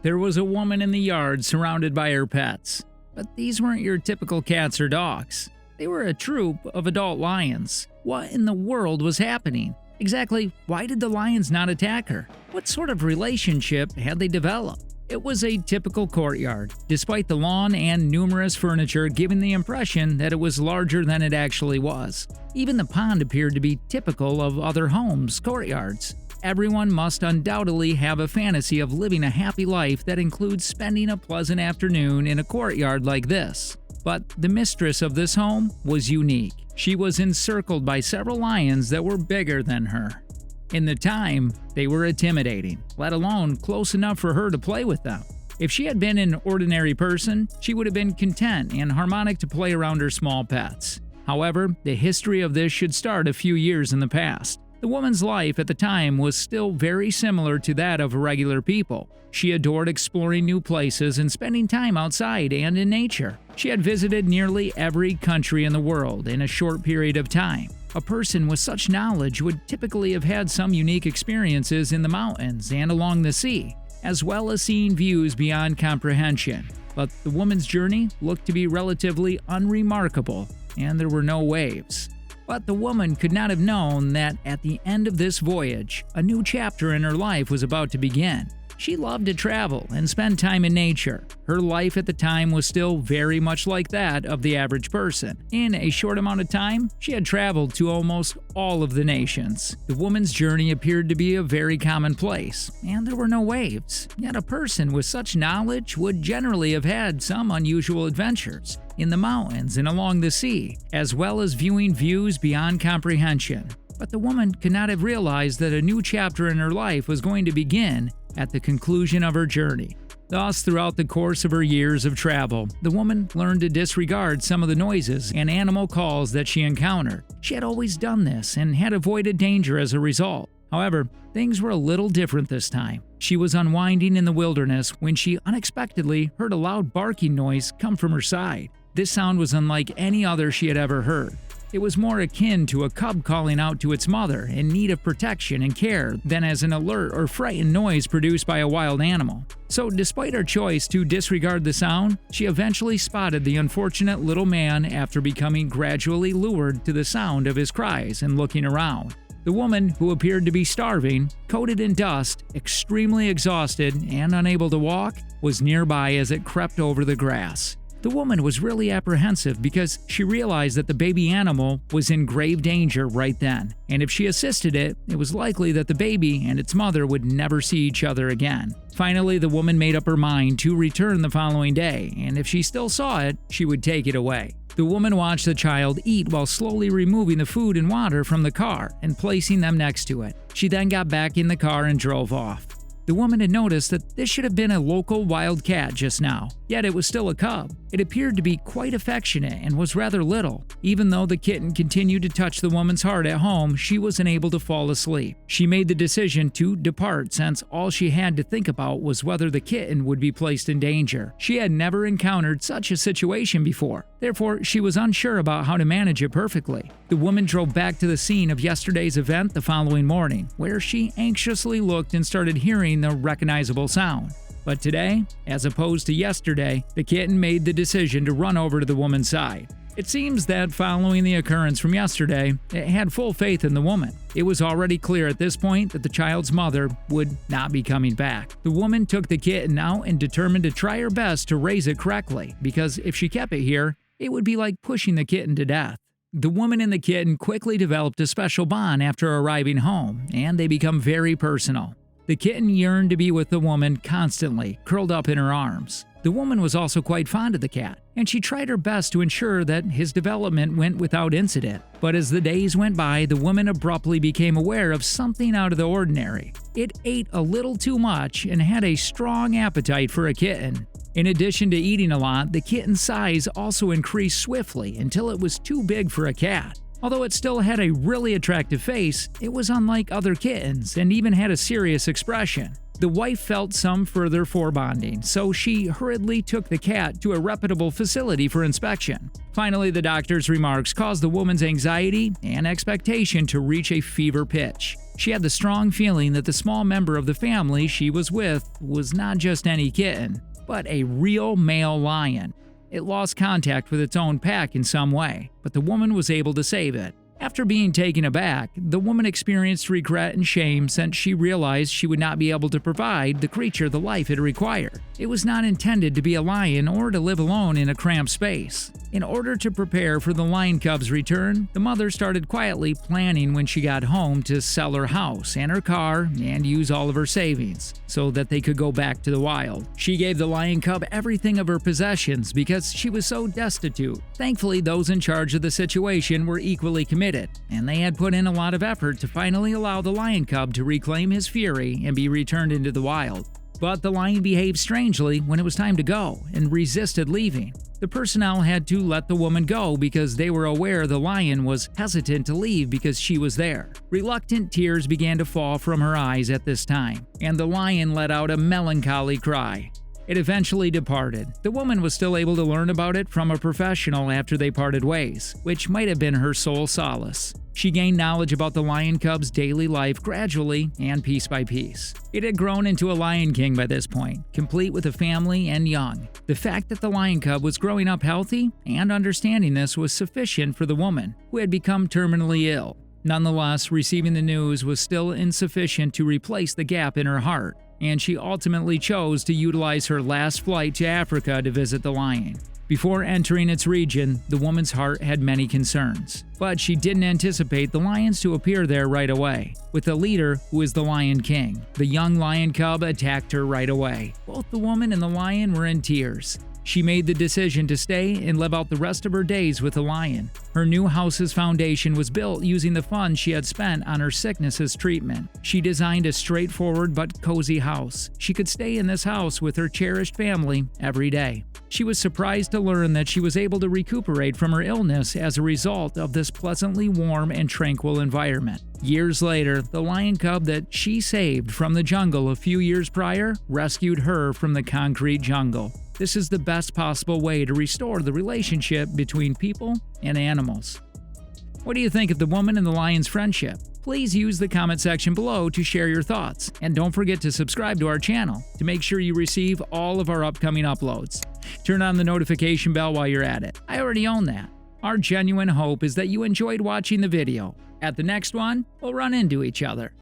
There was a woman in the yard surrounded by her pets. But these weren't your typical cats or dogs. They were a troop of adult lions. What in the world was happening? Exactly why did the lions not attack her? What sort of relationship had they developed? It was a typical courtyard, despite the lawn and numerous furniture giving the impression that it was larger than it actually was. Even the pond appeared to be typical of other homes' courtyards. Everyone must undoubtedly have a fantasy of living a happy life that includes spending a pleasant afternoon in a courtyard like this. But the mistress of this home was unique. She was encircled by several lions that were bigger than her. In the time, they were intimidating, let alone close enough for her to play with them. If she had been an ordinary person, she would have been content and harmonic to play around her small pets. However, the history of this should start a few years in the past. The woman's life at the time was still very similar to that of regular people. She adored exploring new places and spending time outside and in nature. She had visited nearly every country in the world in a short period of time. A person with such knowledge would typically have had some unique experiences in the mountains and along the sea, as well as seeing views beyond comprehension. But the woman's journey looked to be relatively unremarkable, and there were no waves. But the woman could not have known that at the end of this voyage, a new chapter in her life was about to begin. She loved to travel and spend time in nature. Her life at the time was still very much like that of the average person. In a short amount of time, she had traveled to almost all of the nations. The woman's journey appeared to be a very commonplace, and there were no waves. Yet a person with such knowledge would generally have had some unusual adventures in the mountains and along the sea, as well as viewing views beyond comprehension. But the woman could not have realized that a new chapter in her life was going to begin at the conclusion of her journey. Thus, throughout the course of her years of travel, the woman learned to disregard some of the noises and animal calls that she encountered. She had always done this and had avoided danger as a result. However, things were a little different this time. She was unwinding in the wilderness when she unexpectedly heard a loud barking noise come from her side. This sound was unlike any other she had ever heard. It was more akin to a cub calling out to its mother in need of protection and care than as an alert or frightened noise produced by a wild animal. So despite her choice to disregard the sound, she eventually spotted the unfortunate little man after becoming gradually lured to the sound of his cries and looking around. The woman, who appeared to be starving, coated in dust, extremely exhausted, and unable to walk, was nearby as it crept over the grass. The woman was really apprehensive because she realized that the baby animal was in grave danger right then, and if she assisted it, it was likely that the baby and its mother would never see each other again. Finally, the woman made up her mind to return the following day, and if she still saw it, she would take it away. The woman watched the child eat while slowly removing the food and water from the car and placing them next to it. She then got back in the car and drove off. The woman had noticed that this should have been a local wild cat just now, yet it was still a cub. It appeared to be quite affectionate and was rather little. Even though the kitten continued to touch the woman's heart at home, she was unable to fall asleep. She made the decision to depart since all she had to think about was whether the kitten would be placed in danger. She had never encountered such a situation before, therefore she was unsure about how to manage it perfectly. The woman drove back to the scene of yesterday's event the following morning, where she anxiously looked and started hearing the recognizable sound. But today, as opposed to yesterday, the kitten made the decision to run over to the woman's side. It seems that following the occurrence from yesterday, it had full faith in the woman. It was already clear at this point that the child's mother would not be coming back. The woman took the kitten out and determined to try her best to raise it correctly, because if she kept it here, it would be like pushing the kitten to death. The woman and the kitten quickly developed a special bond after arriving home, and they become very personal. The kitten yearned to be with the woman constantly, curled up in her arms. The woman was also quite fond of the cat, and she tried her best to ensure that his development went without incident. But as the days went by, the woman abruptly became aware of something out of the ordinary. It ate a little too much and had a strong appetite for a kitten. In addition to eating a lot, the kitten's size also increased swiftly until it was too big for a cat. Although it still had a really attractive face, it was unlike other kittens and even had a serious expression. The wife felt some further foreboding, so she hurriedly took the cat to a reputable facility for inspection. Finally, the doctor's remarks caused the woman's anxiety and expectation to reach a fever pitch. She had the strong feeling that the small member of the family she was with was not just any kitten, but a real male lion. It lost contact with its own pack in some way, but the woman was able to save it. After being taken aback, the woman experienced regret and shame since she realized she would not be able to provide the creature the life it required. It was not intended to be a lion or to live alone in a cramped space. In order to prepare for the lion cub's return, the mother started quietly planning when she got home to sell her house and her car and use all of her savings so that they could go back to the wild. She gave the lion cub everything of her possessions because she was so destitute. Thankfully, those in charge of the situation were equally committed, and they had put in a lot of effort to finally allow the lion cub to reclaim his fury and be returned into the wild. But the lion behaved strangely when it was time to go and resisted leaving. The personnel had to let the woman go because they were aware the lion was hesitant to leave because she was there. Reluctant tears began to fall from her eyes at this time, and the lion let out a melancholy cry. It eventually departed. The woman was still able to learn about it from a professional after they parted ways, which might have been her sole solace. She gained knowledge about the lion cub's daily life gradually and piece by piece. It had grown into a lion king by this point, complete with a family and young. The fact that the lion cub was growing up healthy and understanding this was sufficient for the woman, who had become terminally ill. Nonetheless, receiving the news was still insufficient to replace the gap in her heart, and she ultimately chose to utilize her last flight to Africa to visit the lion. Before entering its region, the woman's heart had many concerns, but she didn't anticipate the lions to appear there right away. With the leader, who is the Lion King, the young lion cub attacked her right away. Both the woman and the lion were in tears. She made the decision to stay and live out the rest of her days with the lion. Her new house's foundation was built using the funds she had spent on her sickness's treatment. She designed a straightforward but cozy house. She could stay in this house with her cherished family every day. She was surprised to learn that she was able to recuperate from her illness as a result of this pleasantly warm and tranquil environment. Years later, the lion cub that she saved from the jungle a few years prior rescued her from the concrete jungle. This is the best possible way to restore the relationship between people and animals. What do you think of the woman and the lion's friendship? Please use the comment section below to share your thoughts, and don't forget to subscribe to our channel to make sure you receive all of our upcoming uploads. Turn on the notification bell while you're at it. I already own that. Our genuine hope is that you enjoyed watching the video. At the next one, we'll run into each other.